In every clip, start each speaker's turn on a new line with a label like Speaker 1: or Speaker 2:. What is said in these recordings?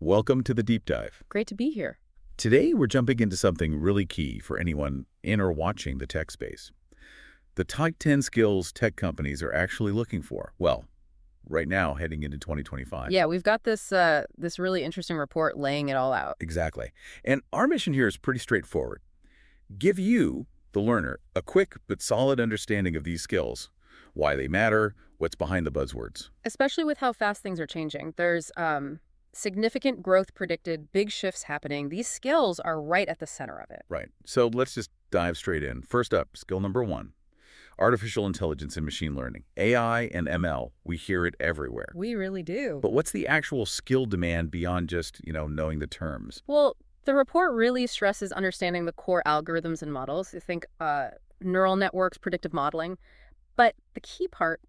Speaker 1: Welcome to the Deep Dive.
Speaker 2: Great to be here.
Speaker 1: Today, we're jumping into something really key for anyone in or watching the tech space. The top 10 skills tech companies are actually looking for. Well, right now, heading into 2025.
Speaker 2: Yeah, we've got this really interesting report laying it all out.
Speaker 1: Exactly. And our mission here is pretty straightforward. Give you, the learner, a quick but solid understanding of these skills, why they matter, what's behind the buzzwords.
Speaker 2: Especially with how fast things are changing. There's significant growth predicted, big shifts happening. These skills are right at the center of it.
Speaker 1: Right. So let's just dive straight in. First up, skill number 1. Artificial intelligence and machine learning. AI and ML, we hear it everywhere.
Speaker 2: We really do.
Speaker 1: But what's the actual skill demand beyond just, knowing the terms?
Speaker 2: Well, the report really stresses understanding the core algorithms and models. You think neural networks, predictive modeling. But the key part,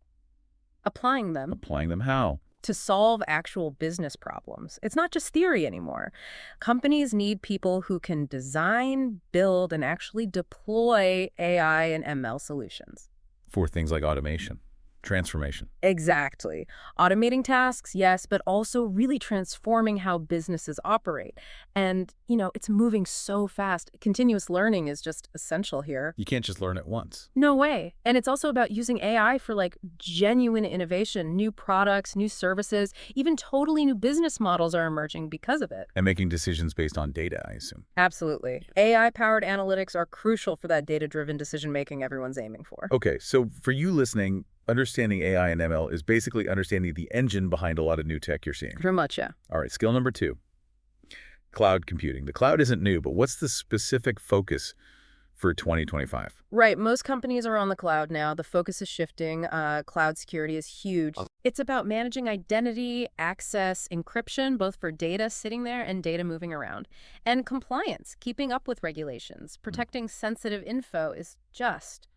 Speaker 2: applying them.
Speaker 1: Applying them how?
Speaker 2: To solve actual business problems. It's not just theory anymore. Companies need people who can design, build, and actually deploy AI and ML solutions.
Speaker 1: For things like automation, transformation.
Speaker 2: Exactly. Automating tasks, yes, but also really transforming how businesses operate. And, it's moving so fast. Continuous learning is just essential here.
Speaker 1: You can't just learn it once.
Speaker 2: No way. And it's also about using AI for genuine innovation, new products, new services, even totally new business models are emerging because of it.
Speaker 1: And making decisions based on data, I assume.
Speaker 2: Absolutely. AI-powered analytics are crucial for that data-driven decision-making everyone's aiming for.
Speaker 1: Okay, so for you listening, understanding AI and ML is basically understanding the engine behind a lot of new tech you're seeing.
Speaker 2: Very much, yeah.
Speaker 1: All right, skill number 2. Cloud computing. The cloud isn't new, but what's the specific focus for 2025?
Speaker 2: Right. Most companies are on the cloud now. The focus is shifting. Cloud security is huge. It's about managing identity, access, encryption, both for data sitting there and data moving around. And compliance, keeping up with regulations, protecting sensitive info is just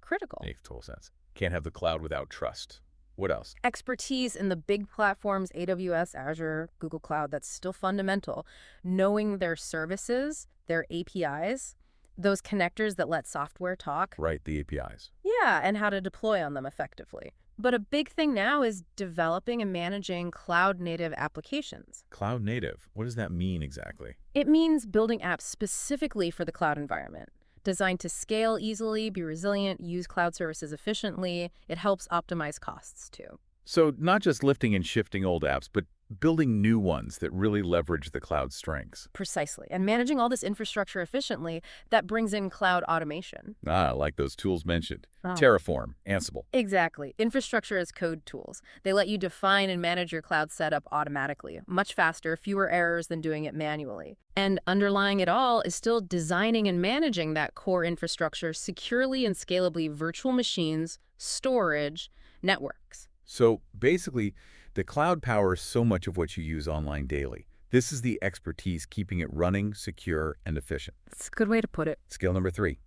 Speaker 2: critical.
Speaker 1: Makes total sense. Can't have the cloud without trust. What else?
Speaker 2: Expertise in the big platforms, AWS, Azure, Google Cloud, that's still fundamental. Knowing their services, their APIs, those connectors that let software talk.
Speaker 1: Right, the APIs.
Speaker 2: Yeah, and how to deploy on them effectively. But a big thing now is developing and managing cloud-native applications.
Speaker 1: Cloud native. What does that mean exactly?
Speaker 2: It means building apps specifically for the cloud environment. Designed to scale easily, be resilient, use cloud services efficiently. It helps optimize costs, too.
Speaker 1: So not just lifting and shifting old apps, but building new ones that really leverage the cloud's strengths.
Speaker 2: Precisely. And managing all this infrastructure efficiently, that brings in cloud automation.
Speaker 1: Like those tools mentioned.
Speaker 2: Oh.
Speaker 1: Terraform, Ansible.
Speaker 2: Exactly. Infrastructure as code tools. They let you define and manage your cloud setup automatically. Much faster, fewer errors than doing it manually. And underlying it all is still designing and managing that core infrastructure securely and scalably, virtual machines, storage, networks.
Speaker 1: So basically, the cloud powers so much of what you use online daily. This is the expertise keeping it running, secure, and efficient.
Speaker 2: That's a good way to put it.
Speaker 1: Skill number 3.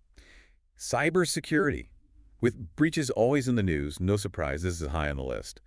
Speaker 1: Cybersecurity. With breaches always in the news, no surprise, this is high on the list.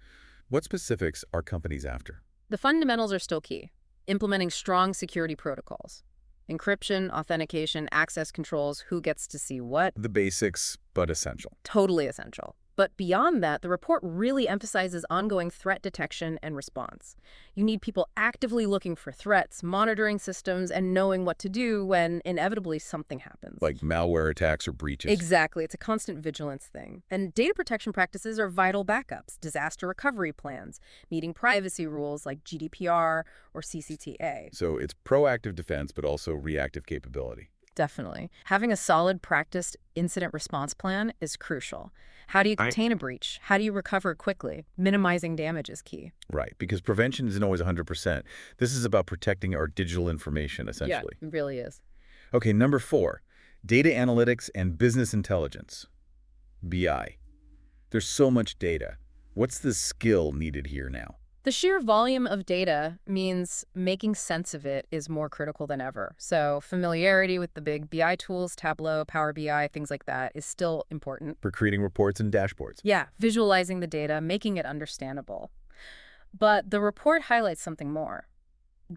Speaker 1: What specifics are companies after?
Speaker 2: The fundamentals are still key. Implementing strong security protocols. Encryption, authentication, access controls, who gets to see what.
Speaker 1: The basics, but essential.
Speaker 2: Totally essential. But beyond that, the report really emphasizes ongoing threat detection and response. You need people actively looking for threats, monitoring systems, and knowing what to do when inevitably something happens.
Speaker 1: Like malware attacks or breaches.
Speaker 2: Exactly. It's a constant vigilance thing. And data protection practices are vital backups, disaster recovery plans, meeting privacy rules like GDPR or CCTA.
Speaker 1: So it's proactive defense, but also reactive capability.
Speaker 2: Definitely. Having a solid practiced incident response plan is crucial. How do you contain a breach? How do you recover quickly? Minimizing damage is key.
Speaker 1: Right, because prevention isn't always 100%. This is about protecting our digital information, essentially.
Speaker 2: Yeah, it really is.
Speaker 1: Okay, number 4, data analytics and business intelligence, BI. There's so much data. What's the skill needed here now?
Speaker 2: The sheer volume of data means making sense of it is more critical than ever. So familiarity with the big BI tools, Tableau, Power BI, things like that is still important.
Speaker 1: For creating reports and dashboards.
Speaker 2: Yeah, visualizing the data, making it understandable. But the report highlights something more.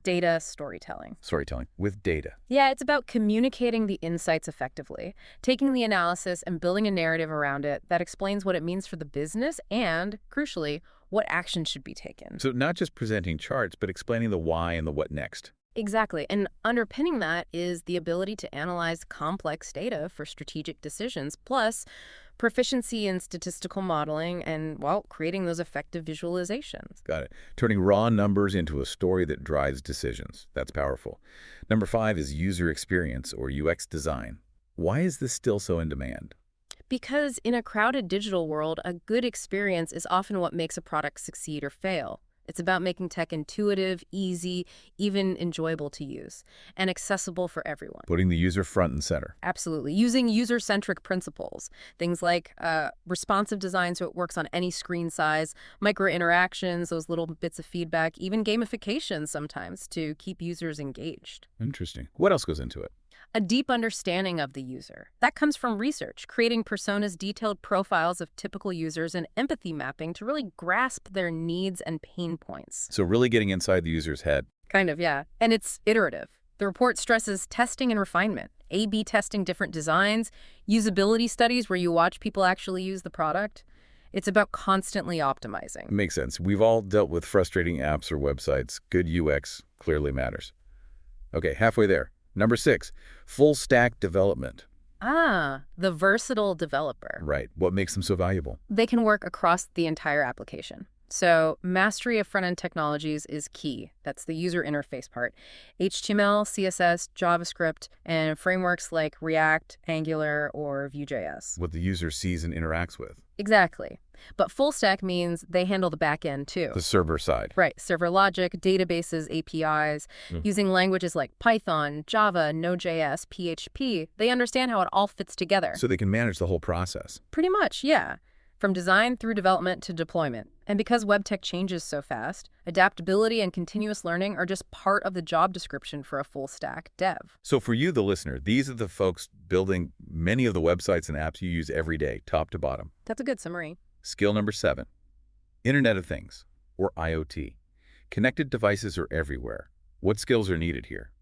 Speaker 2: Data storytelling.
Speaker 1: Storytelling with data.
Speaker 2: Yeah, it's about communicating the insights effectively, taking the analysis and building a narrative around it that explains what it means for the business and, crucially, what action should be taken.
Speaker 1: So not just presenting charts, but explaining the why and the what next.
Speaker 2: Exactly. And underpinning that is the ability to analyze complex data for strategic decisions, plus proficiency in statistical modeling and, well, creating those effective visualizations.
Speaker 1: Got it. Turning raw numbers into a story that drives decisions. That's powerful. Number 5 is user experience or UX design. Why is this still so in demand?
Speaker 2: Because in a crowded digital world, a good experience is often what makes a product succeed or fail. It's about making tech intuitive, easy, even enjoyable to use, and accessible for everyone.
Speaker 1: Putting the user front and center.
Speaker 2: Absolutely. Using user-centric principles. Things like responsive design so it works on any screen size, micro-interactions, those little bits of feedback, even gamification sometimes to keep users engaged.
Speaker 1: Interesting. What else goes into it?
Speaker 2: A deep understanding of the user. That comes from research, creating personas, detailed profiles of typical users, and empathy mapping to really grasp their needs and pain points.
Speaker 1: So really getting inside the user's head.
Speaker 2: Kind of, yeah. And it's iterative. The report stresses testing and refinement, A/B testing different designs, usability studies where you watch people actually use the product. It's about constantly optimizing.
Speaker 1: Makes sense. We've all dealt with frustrating apps or websites. Good UX clearly matters. Okay, halfway there. Number 6, full stack development.
Speaker 2: The versatile developer.
Speaker 1: Right. What makes them so valuable?
Speaker 2: They can work across the entire application. So mastery of front-end technologies is key. That's the user interface part. HTML, CSS, JavaScript, and frameworks like React, Angular, or Vue.js.
Speaker 1: What the user sees and interacts with.
Speaker 2: Exactly. But full stack means they handle the back end too.
Speaker 1: The server side.
Speaker 2: Right. Server logic, databases, APIs, using languages like Python, Java, Node.js, PHP. They understand how it all fits together.
Speaker 1: So they can manage the whole process.
Speaker 2: Pretty much, yeah. From design through development to deployment. And because web tech changes so fast, adaptability and continuous learning are just part of the job description for a full stack dev.
Speaker 1: So for you, the listener, these are the folks building many of the websites and apps you use every day, top to bottom.
Speaker 2: That's a good summary.
Speaker 1: Skill number 7, Internet of Things, or IoT. Connected devices are everywhere. What skills are needed here?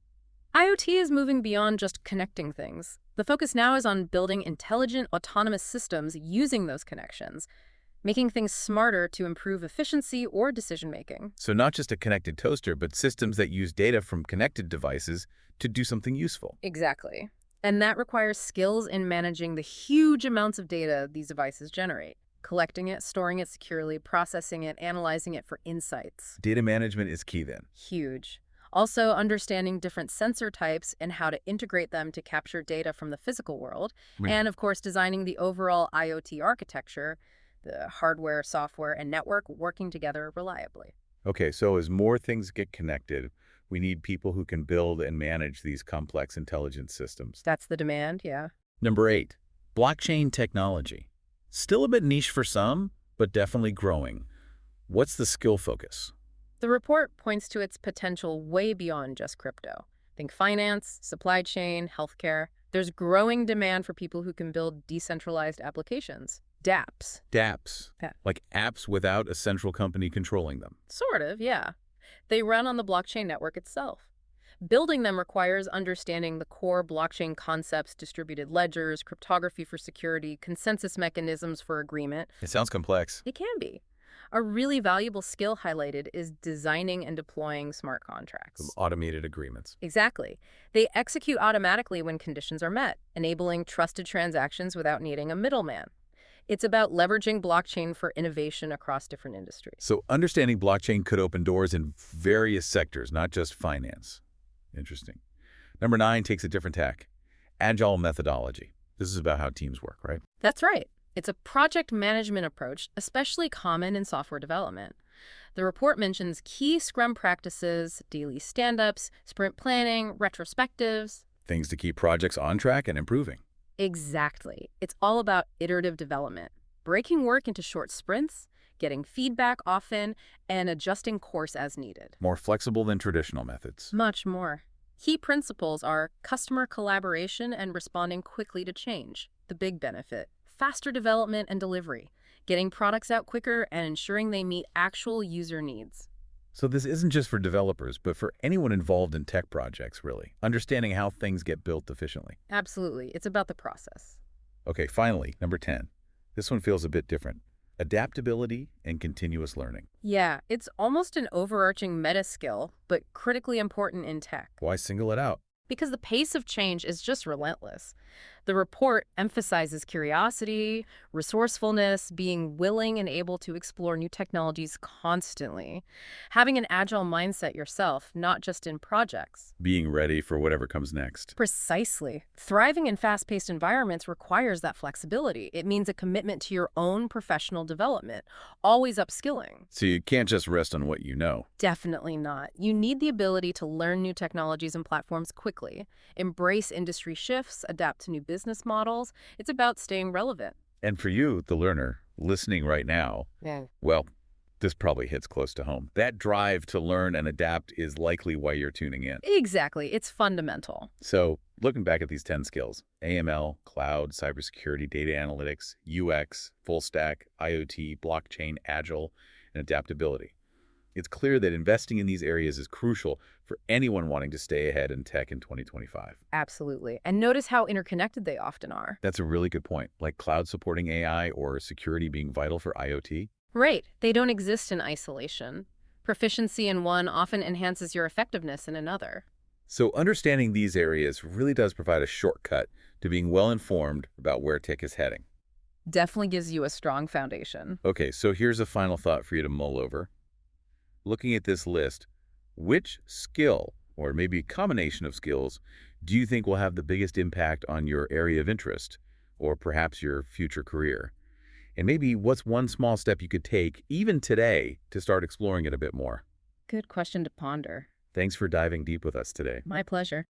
Speaker 2: IoT is moving beyond just connecting things. The focus now is on building intelligent, autonomous systems using those connections, making things smarter to improve efficiency or decision-making.
Speaker 1: So not just a connected toaster, but systems that use data from connected devices to do something useful.
Speaker 2: Exactly. And that requires skills in managing the huge amounts of data these devices generate. Collecting it, storing it securely, processing it, analyzing it for insights.
Speaker 1: Data management is key then.
Speaker 2: Huge. Also, understanding different sensor types and how to integrate them to capture data from the physical world. And, of course, designing the overall IoT architecture, the hardware, software, and network working together reliably.
Speaker 1: Okay, so as more things get connected, we need people who can build and manage these complex intelligent systems.
Speaker 2: That's the demand, yeah.
Speaker 1: Number 8, blockchain technology. Still a bit niche for some, but definitely growing. What's the skill focus?
Speaker 2: The report points to its potential way beyond just crypto. Think finance, supply chain, healthcare. There's growing demand for people who can build decentralized applications. dApps.
Speaker 1: dApps,
Speaker 2: Yeah.
Speaker 1: like apps without a central company controlling them.
Speaker 2: Sort of, yeah. They run on the blockchain network itself. Building them requires understanding the core blockchain concepts, distributed ledgers, cryptography for security, consensus mechanisms for agreement.
Speaker 1: It sounds complex.
Speaker 2: It can be. A really valuable skill highlighted is designing and deploying smart contracts.
Speaker 1: Automated agreements.
Speaker 2: Exactly. They execute automatically when conditions are met, enabling trusted transactions without needing a middleman. It's about leveraging blockchain for innovation across different industries.
Speaker 1: So understanding blockchain could open doors in various sectors, not just finance. Interesting. Number 9 takes a different tack. Agile methodology. This is about how teams work, right?
Speaker 2: That's right. It's a project management approach, especially common in software development. The report mentions key Scrum practices, daily stand-ups, sprint planning, retrospectives.
Speaker 1: Things to keep projects on track and improving.
Speaker 2: Exactly. It's all about iterative development, breaking work into short sprints, getting feedback often, and adjusting course as needed.
Speaker 1: More flexible than traditional methods.
Speaker 2: Much more. Key principles are customer collaboration and responding quickly to change. The big benefit. Faster development and delivery, getting products out quicker and ensuring they meet actual user needs.
Speaker 1: So this isn't just for developers, but for anyone involved in tech projects, really. Understanding how things get built efficiently.
Speaker 2: Absolutely. It's about the process.
Speaker 1: Okay, finally, number 10. This one feels a bit different. Adaptability and continuous learning.
Speaker 2: Yeah, it's almost an overarching meta skill, but critically important in tech.
Speaker 1: Why single it out?
Speaker 2: Because the pace of change is just relentless. The report emphasizes curiosity, resourcefulness, being willing and able to explore new technologies constantly. Having an agile mindset yourself, not just in projects.
Speaker 1: Being ready for whatever comes next.
Speaker 2: Precisely. Thriving in fast-paced environments requires that flexibility. It means a commitment to your own professional development, always upskilling.
Speaker 1: So you can't just rest on what you know.
Speaker 2: Definitely not. You need the ability to learn new technologies and platforms quickly, embrace industry shifts, adapt to new business models. It's about staying relevant.
Speaker 1: And for you, the learner, listening right now,
Speaker 2: Yeah.
Speaker 1: well, this probably hits close to home. That drive to learn and adapt is likely why you're tuning in.
Speaker 2: Exactly. It's fundamental.
Speaker 1: So, looking back at these 10 skills, AML, cloud, cybersecurity, data analytics, UX, full stack, IoT, blockchain, agile, and adaptability. It's clear that investing in these areas is crucial for anyone wanting to stay ahead in tech in 2025.
Speaker 2: Absolutely. And notice how interconnected they often are.
Speaker 1: That's a really good point, like cloud supporting AI or security being vital for IoT.
Speaker 2: Right. They don't exist in isolation. Proficiency in one often enhances your effectiveness in another.
Speaker 1: So understanding these areas really does provide a shortcut to being well-informed about where tech is heading.
Speaker 2: Definitely gives you a strong foundation.
Speaker 1: Okay, so here's a final thought for you to mull over. Looking at this list, which skill, or maybe a combination of skills, do you think will have the biggest impact on your area of interest, or perhaps your future career? And maybe what's one small step you could take, even today, to start exploring it a bit more?
Speaker 2: Good question to ponder.
Speaker 1: Thanks for diving deep with us today.
Speaker 2: My pleasure.